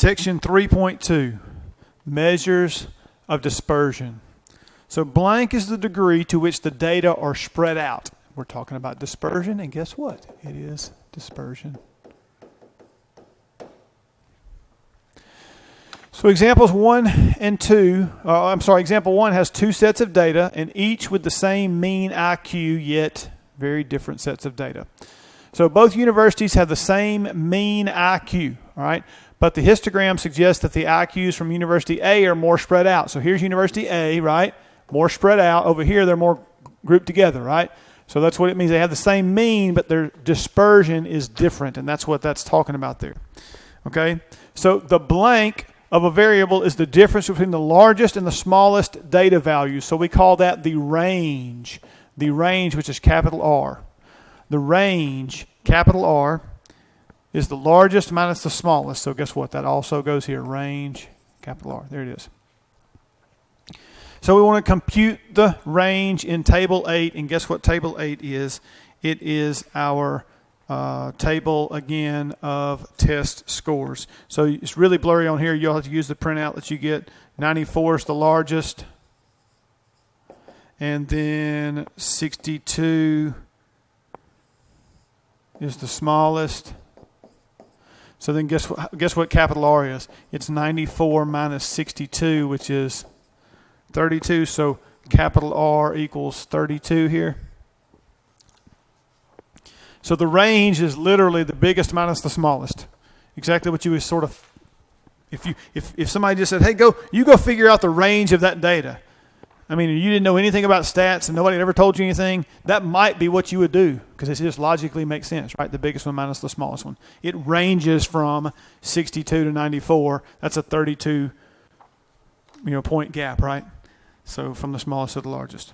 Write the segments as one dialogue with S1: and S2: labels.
S1: Section 3.2, measures of dispersion. So blank is the degree to which the data are spread out. We're talking about dispersion, and guess what? It is dispersion. So examples 1 and 2, example 1 has 2 sets of data, and each with the same mean IQ, yet very different sets of data. So both universities have the same mean IQ, all right? But the histogram suggests that the IQs from University A are more spread out. So here's University A, right? More spread out. Over here, they're more grouped together, right? So that's what it means. They have the same mean, but their dispersion is different, and that's what that's talking about there. Okay? So the blank of a variable is the difference between the largest and the smallest data values. So we call that the range. The range, which is capital R. The range, capital R, is the largest minus the smallest. So guess what? That also goes here. Range, capital R. There it is. So we want to compute the range in Table 8. And guess what Table 8 is? It is our table, again, of test scores. So it's really blurry on here. You'll have to use the printout that you get. 94 is the largest. And then 62 is the smallest. So then guess what capital R is? It's 94 minus 62, which is 32. So capital R equals 32 here. So the range is literally the biggest minus the smallest. Exactly what you would sort of, if somebody just said, hey, you go figure out the range of that data. I mean, you didn't know anything about stats and nobody ever told you anything, that might be what you would do because it just logically makes sense, right? The biggest one minus the smallest one. It ranges from 62 to 94. That's a 32 point gap, right? So from the smallest to the largest.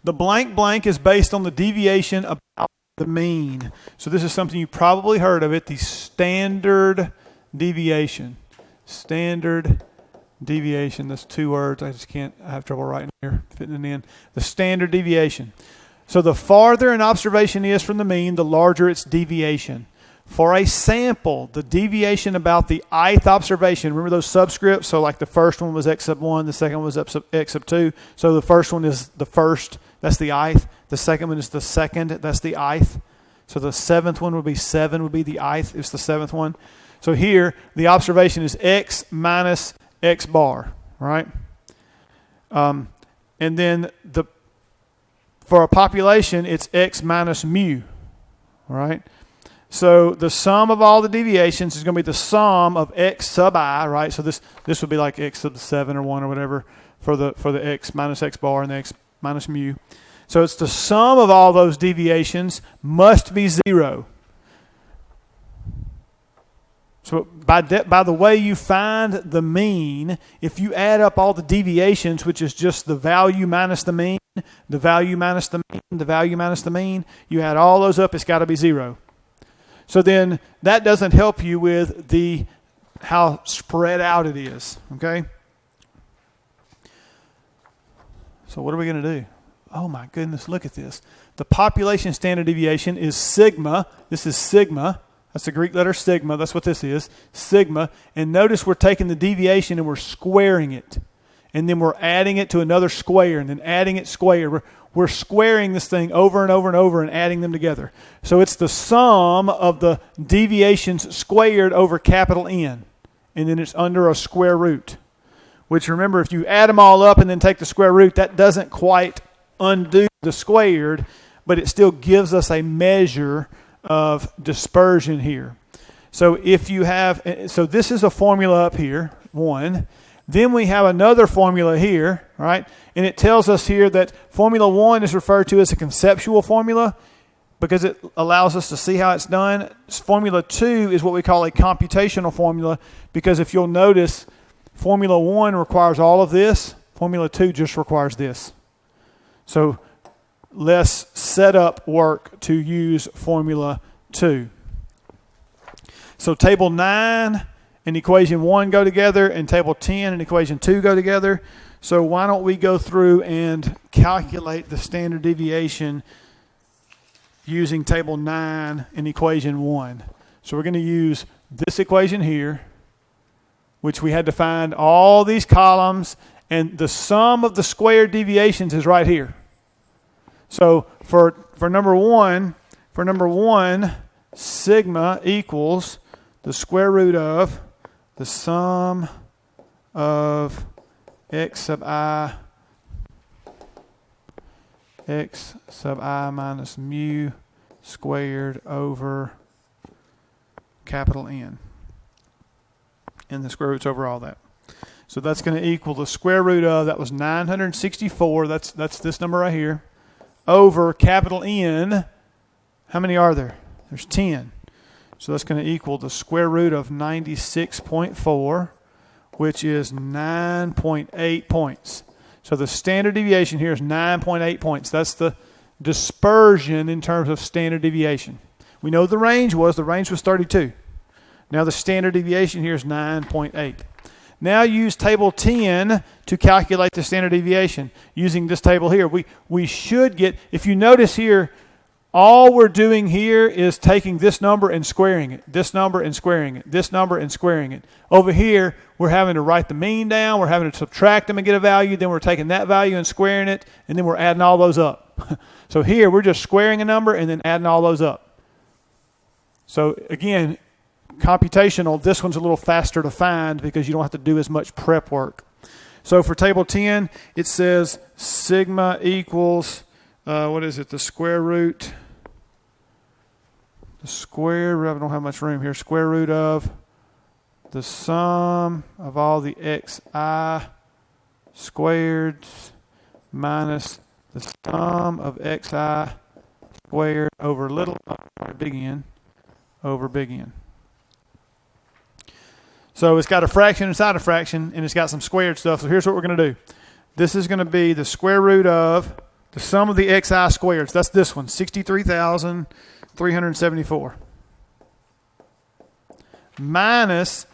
S1: The blank is based on the deviation about the mean. So this is something you probably heard of it, the standard deviation. Standard deviation, that's 2 words. I have trouble writing here, fitting it in. The standard deviation. So the farther an observation is from the mean, the larger its deviation. For a sample, the deviation about the ith observation, remember those subscripts? So like the first one was x sub 1, the second one was x sub 2. So the first one is the first, that's the ith. The second one is the second, that's the ith. So the seventh one would be 7, would be the ith. It's the seventh one. So here, the observation is x minus x bar, right? And then for a population, it's x minus mu, right? So the sum of all the deviations is going to be the sum of x sub I, right? So this would be like x sub 7 or 1 or whatever for the x minus x bar and the x minus mu. So it's the sum of all those deviations must be 0. So by the way you find the mean, if you add up all the deviations, which is just the value minus the mean, the value minus the mean, the value minus the mean, you add all those up, it's got to be 0. So then that doesn't help you with how spread out it is, okay? So what are we going to do? Oh my goodness, look at this. The population standard deviation is sigma. This is sigma. That's the Greek letter sigma. That's what this is, sigma. And notice we're taking the deviation and we're squaring it. And then we're adding it to another square and then adding it squared. We're squaring this thing over and over and over and adding them together. So it's the sum of the deviations squared over capital N. And then it's under a square root. Which remember, if you add them all up and then take the square root, that doesn't quite undo the squared, but it still gives us a measure of dispersion here. So if you have, so this is a formula up here, 1. Then we have another formula here, right? And it tells us here that formula 1 is referred to as a conceptual formula because it allows us to see how it's done. Formula 2 is what we call a computational formula because if you'll notice, formula 1 requires all of this. Formula 2 just requires this. So less setup work to use formula 2. So table 9 and equation 1 go together, and table 10 and equation 2 go together. So why don't we go through and calculate the standard deviation using table 9 and equation 1. So we're going to use this equation here, which we had to find all these columns, and the sum of the squared deviations is right here. So for number one, sigma equals the square root of the sum of x sub I minus mu squared over capital N. And the square roots over all that. So that's going to equal the square root of, that was 964, that's this number right here, over capital N. How many are there? There's 10. So that's going to equal the square root of 96.4, which is 9.8 points. So the standard deviation here is 9.8 points. That's the dispersion in terms of standard deviation. We know the range was 32. Now the standard deviation here is 9.8. Now use table 10 to calculate the standard deviation. Using this table here, we should get, if you notice here, all we're doing here is taking this number and squaring it, this number and squaring it, this number and squaring it. Over here, we're having to write the mean down, we're having to subtract them and get a value, then we're taking that value and squaring it, and then we're adding all those up. So here, we're just squaring a number and then adding all those up. So again, computational, this one's a little faster to find because you don't have to do as much prep work. So for table 10, it says sigma equals, the square root, I don't have much room here, square root of the sum of all the xi squared minus the sum of xi squared over little big N over big N. So it's got a fraction inside a fraction, and it's got some squared stuff. So here's what we're going to do. This is going to be the square root of the sum of the xi squareds. That's this one, 63,374. Minus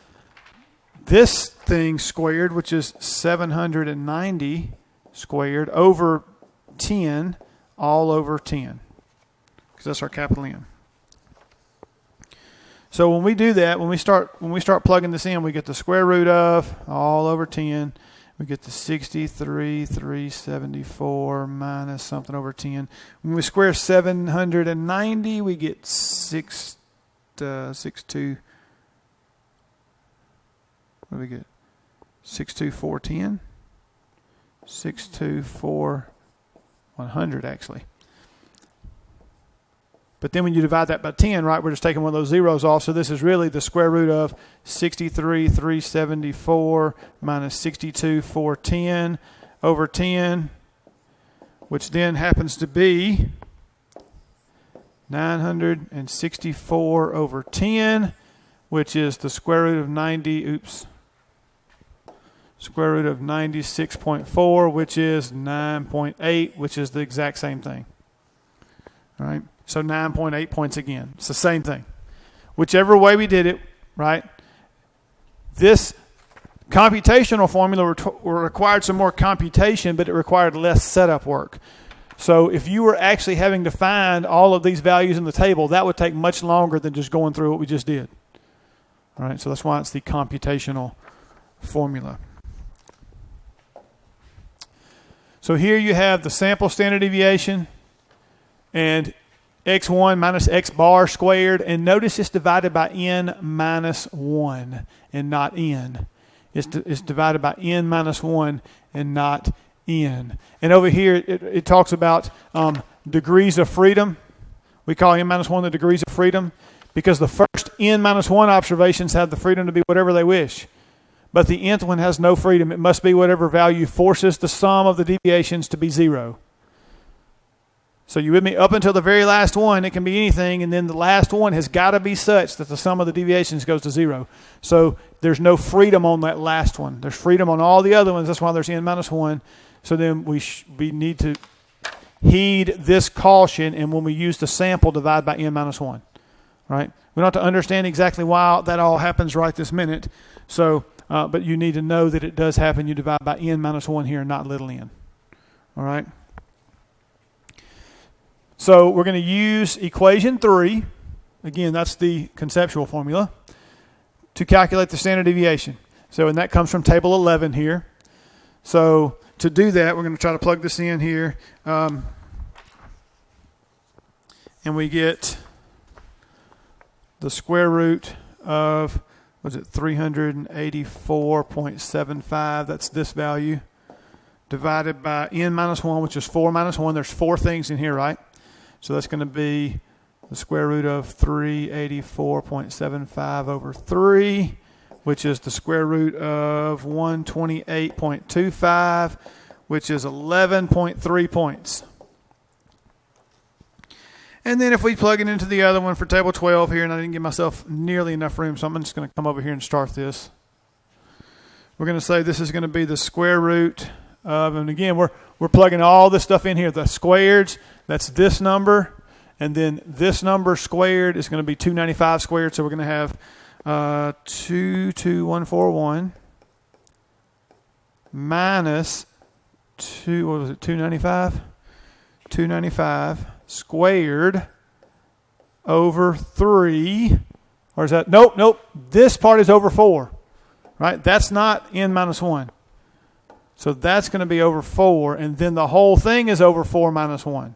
S1: this thing squared, which is 790 squared over 10, all over 10. Because that's our capital N. So when we do that, when we start plugging this in, we get the square root of all over 10. We get the 63,374 minus something over 10. When we square 790, we get 62. What do we get? 62410. 624,100 actually. But then when you divide that by 10, right, we're just taking one of those zeros off. So this is really the square root of 63,374 minus 62,410 over 10, which then happens to be 964 over 10, which is the square root of 96.4, which is 9.8, which is the exact same thing. All right. So 9.8 points again. It's the same thing. Whichever way we did it, right? This computational formula required some more computation, but it required less setup work. So if you were actually having to find all of these values in the table, that would take much longer than just going through what we just did. All right, so that's why it's the computational formula. So here you have the sample standard deviation and x1 minus x bar squared, and notice it's divided by n minus 1 and not n. It's divided by n minus 1 and not n. And over here it talks about degrees of freedom. We call n minus 1 the degrees of freedom because the first n minus 1 observations have the freedom to be whatever they wish. But the nth one has no freedom. It must be whatever value forces the sum of the deviations to be 0. So you with me? Up until the very last one, it can be anything, and then the last one has got to be such that the sum of the deviations goes to 0. So there's no freedom on that last one. There's freedom on all the other ones. That's why there's n minus 1. So then we need to heed this caution, and when we use the sample, divide by n minus 1. Right? We don't have to understand exactly why that all happens right this minute. So, but you need to know that it does happen. You divide by n minus 1 here, not little n. All right? So we're going to use equation 3 again, that's the conceptual formula, to calculate the standard deviation. So, and that comes from table 11 here. So to do that, we're going to try to plug this in here. And we get the square root of, was it 384.75? That's this value. Divided by n minus 1, which is 4 minus 1. There's 4 things in here, right? So that's going to be the square root of 384.75 over 3, which is the square root of 128.25, which is 11.3 points. And then if we plug it into the other one for table 12 here, and I didn't give myself nearly enough room, so I'm just going to come over here and start this. We're going to say this is going to be the square root of, and again, we're plugging all this stuff in here. The squareds, that's this number, and then this number squared is going to be 295 squared, so we're going to have 22141 minus 295? 295 squared over 3, or is that, nope, this part is over 4, right? That's not n minus 1. So that's going to be over 4, and then the whole thing is over 4 minus 1.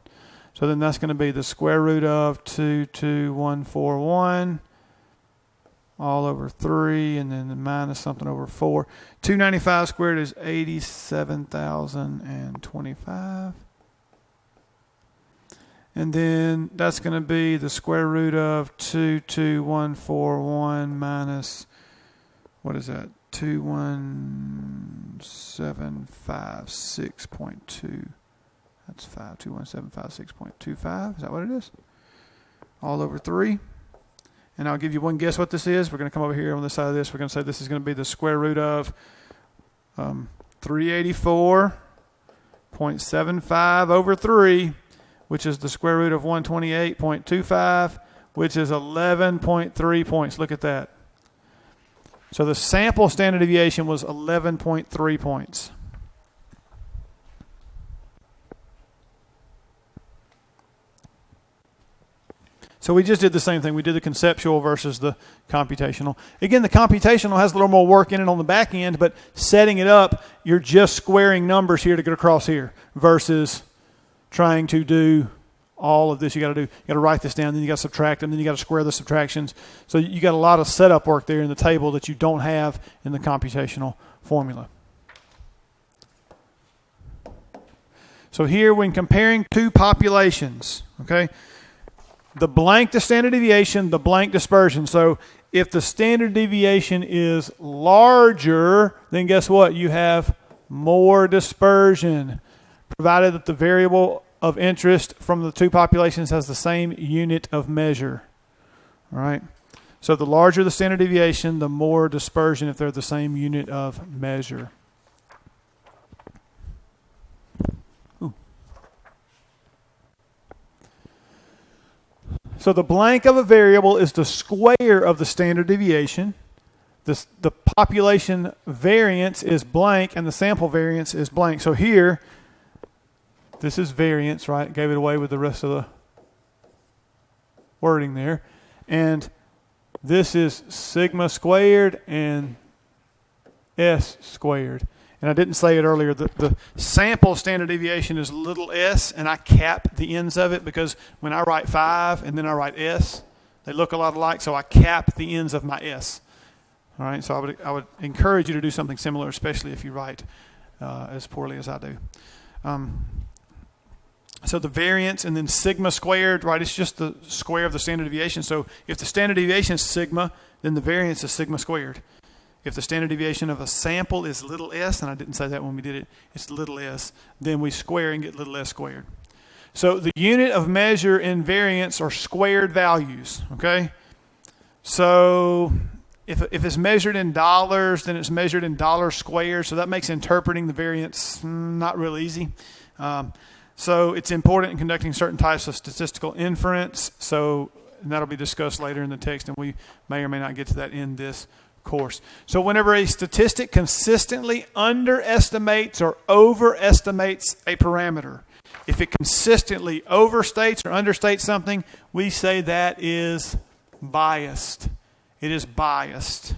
S1: So then that's going to be the square root of 22141 all over 3, and then the minus something over 4. 295 squared is 87,025. And then that's going to be the square root of 22141 minus, what is that? 21756.2. That's 21756.25. Is that what it is? All over 3. And I'll give you one guess what this is. We're going to come over here on this side of this. We're going to say this is going to be the square root of 384.75 over 3, which is the square root of 128.25, which is 11.3 points. Look at that. So the sample standard deviation was 11.3 points. So we just did the same thing. We did the conceptual versus the computational. Again, the computational has a little more work in it on the back end, but setting it up, you're just squaring numbers here to get across here versus trying to do all of this. You got to write this down, then you got to subtract them, then you got to square the subtractions. So you got a lot of setup work there in the table that you don't have in the computational formula. So here, when comparing two populations, okay, the blank the standard deviation, the blank dispersion. So if the standard deviation is larger, then guess what? You have more dispersion, provided that the variable of interest from the two populations has the same unit of measure. All right. So the larger the standard deviation, the more dispersion if they're the same unit of measure. Ooh. So the blank of a variable is the square of the standard deviation. The population variance is blank and the sample variance is blank. So here, this is variance, right? Gave it away with the rest of the wording there. And this is sigma squared and S squared. And I didn't say it earlier. The sample standard deviation is little s, and I cap the ends of it because when I write 5 and then I write s, they look a lot alike, so I cap the ends of my s. All right, so I would encourage you to do something similar, especially if you write as poorly as I do. So the variance and then sigma squared, right, it's just the square of the standard deviation. So if the standard deviation is sigma, then the variance is sigma squared. If the standard deviation of a sample is little s, and I didn't say that when we did it, it's little s, then we square and get little s squared. So the unit of measure in variance are squared values, okay? So if it's measured in dollars, then it's measured in dollars squared, so that makes interpreting the variance not real easy. So it's important in conducting certain types of statistical inference. So and that'll be discussed later in the text, and we may or may not get to that in this course. So whenever a statistic consistently underestimates or overestimates a parameter, if it consistently overstates or understates something, we say that is biased. It is biased.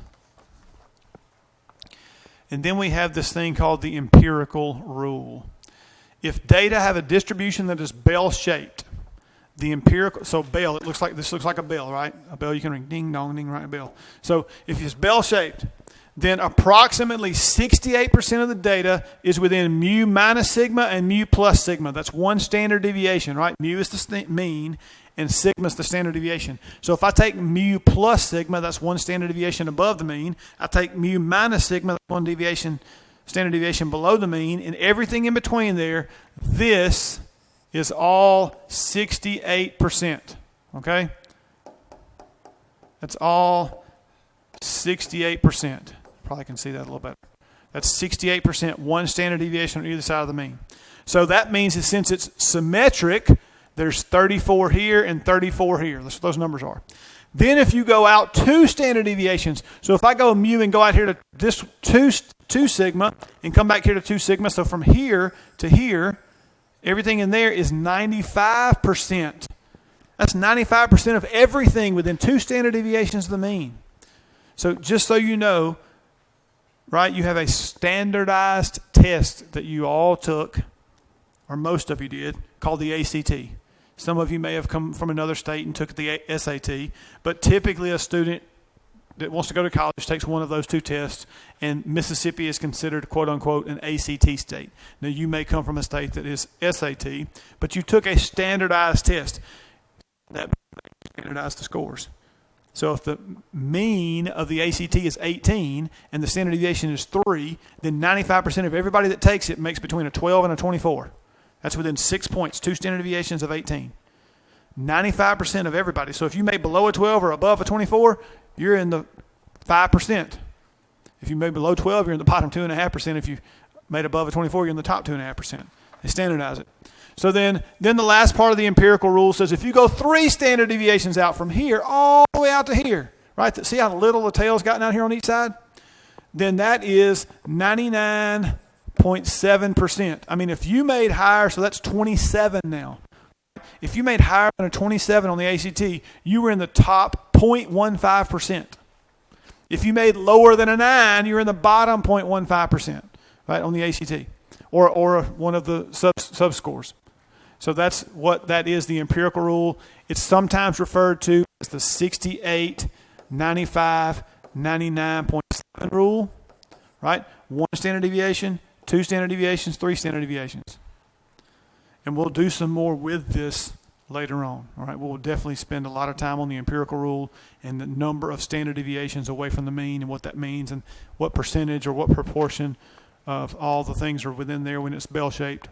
S1: And then we have this thing called the empirical rule. If data have a distribution that is bell-shaped, the empirical, so bell, this looks like a bell, right? A bell you can ring, ding, dong, ding, right, a bell. So if it's bell-shaped, then approximately 68% of the data is within mu minus sigma and mu plus sigma. That's one standard deviation, right? Mu is the mean, and sigma is the standard deviation. So if I take mu plus sigma, that's one standard deviation above the mean. I take mu minus sigma, that's one standard deviation below the mean, and everything in between there, this is all 68%, okay? That's all 68%. Probably can see that a little better. That's 68%, one standard deviation on either side of the mean. So that means that since it's symmetric, there's 34 here and 34 here. That's what those numbers are. Then if you go out 2 standard deviations, so if I go mu and go out here to this 2 sigma and come back here to 2 sigma, so from here to here, everything in there is 95%. That's 95% of everything within 2 standard deviations of the mean. So just so you know, right, you have a standardized test that you all took, or most of you did, called the ACT. Some of you may have come from another state and took the SAT, but typically a student that wants to go to college takes one of those 2 tests, and Mississippi is considered, quote unquote, an ACT state. Now, you may come from a state that is SAT, but you took a standardized test. That standardized the scores. So if the mean of the ACT is 18 and the standard deviation is 3, then 95% of everybody that takes it makes between a 12 and a 24. That's within 6 points, 2 standard deviations of 18. 95% of everybody. So if you made below a 12 or above a 24, you're in the 5%. If you made below 12, you're in the bottom 2.5%. If you made above a 24, you're in the top 2.5%. They standardize it. So then the last part of the empirical rule says if you go 3 standard deviations out from here all the way out to here, right? See how little the tail's gotten out here on each side? Then that is 99.7%. I mean, if you made higher, so that's 27 now. If you made higher than a 27 on the ACT, you were in the top 0.15%. If you made lower than a 9, you're in the bottom 0.15%, right, on the ACT, or one of the sub scores. So that's what that is, the empirical rule. It's sometimes referred to as the 68, 95, 99.7 rule, right? 1 standard deviation, 2 standard deviations, 3 standard deviations. And we'll do some more with this later on. All right, we'll definitely spend a lot of time on the empirical rule and the number of standard deviations away from the mean and what that means and what percentage or what proportion of all the things are within there when it's bell-shaped.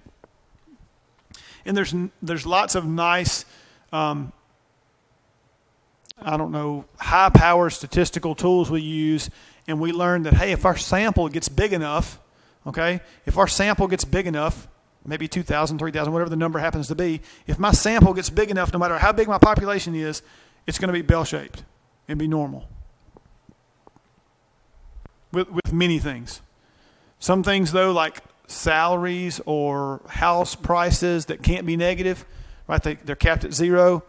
S1: And there's lots of nice, high-powered statistical tools we use, and we learned that, hey, if our sample gets big enough, okay, maybe 2,000, 3,000, whatever the number happens to be, if my sample gets big enough, no matter how big my population is, it's going to be bell-shaped and be normal with many things. Some things, though, like salaries or house prices that can't be negative, right? They're capped at 0,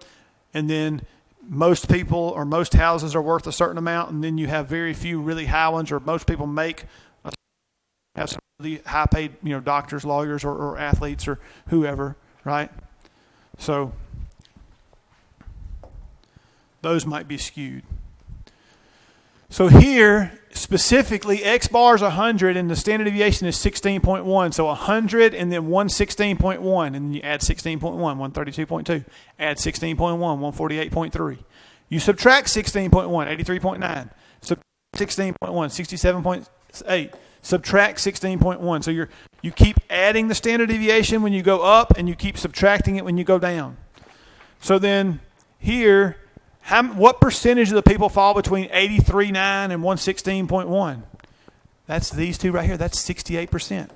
S1: and then most people or most houses are worth a certain amount, and then you have very few really high ones, or most people have some really high-paid, doctors, lawyers, or athletes, or whoever, right? So those might be skewed. So here, specifically, X bar is 100, and the standard deviation is 16.1. So 100 and then 116.1, and then you add 16.1, 132.2. Add 16.1, 148.3. You subtract 16.1, 83.9. Subtract 16.1, 67.8. Subtract 16.1. So you keep adding the standard deviation when you go up, and you keep subtracting it when you go down. So then here, what percentage of the people fall between 83.9 and 116.1? That's these two right here. That's 68%.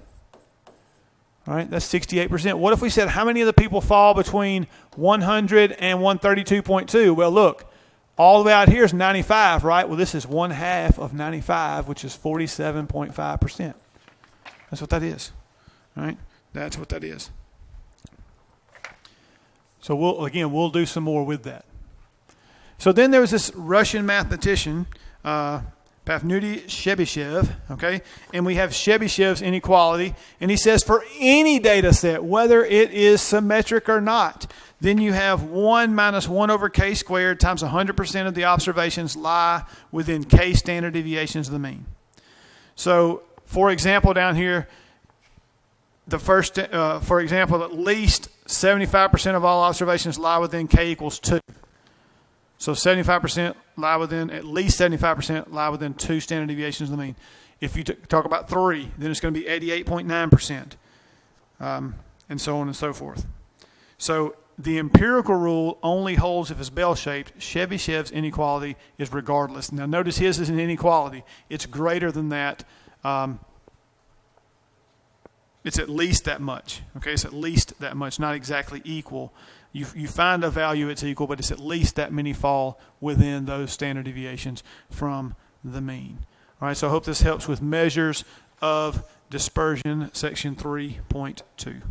S1: All right, that's 68%. What if we said how many of the people fall between 100 and 132.2? Well, look, all the way out here is 95, right? Well, this is 1/2 of 95, which is 47.5%. That's what that is, right? That's what that is. So we'll do some more with that. So then there was this Russian mathematician, Pafnuty Chebyshev, okay? And we have Chebyshev's inequality, and he says for any data set, whether it is symmetric or not, then you have 1 minus 1 over k squared times 100% of the observations lie within k standard deviations of the mean. So, for example, down here, for example, at least 75% of all observations lie within k equals 2. So 75% lie within, at least 75% lie within 2 standard deviations of the mean. If you talk about 3, then it's going to be 88.9%, and so on and so forth. So the empirical rule only holds if it's bell-shaped. Chebyshev's inequality is regardless. Now notice his is an inequality. It's greater than that. It's at least that much. Okay, it's at least that much, not exactly equal. You find a value it's equal, but it's at least that many fall within those standard deviations from the mean. All right, so I hope this helps with measures of dispersion, section 3.2.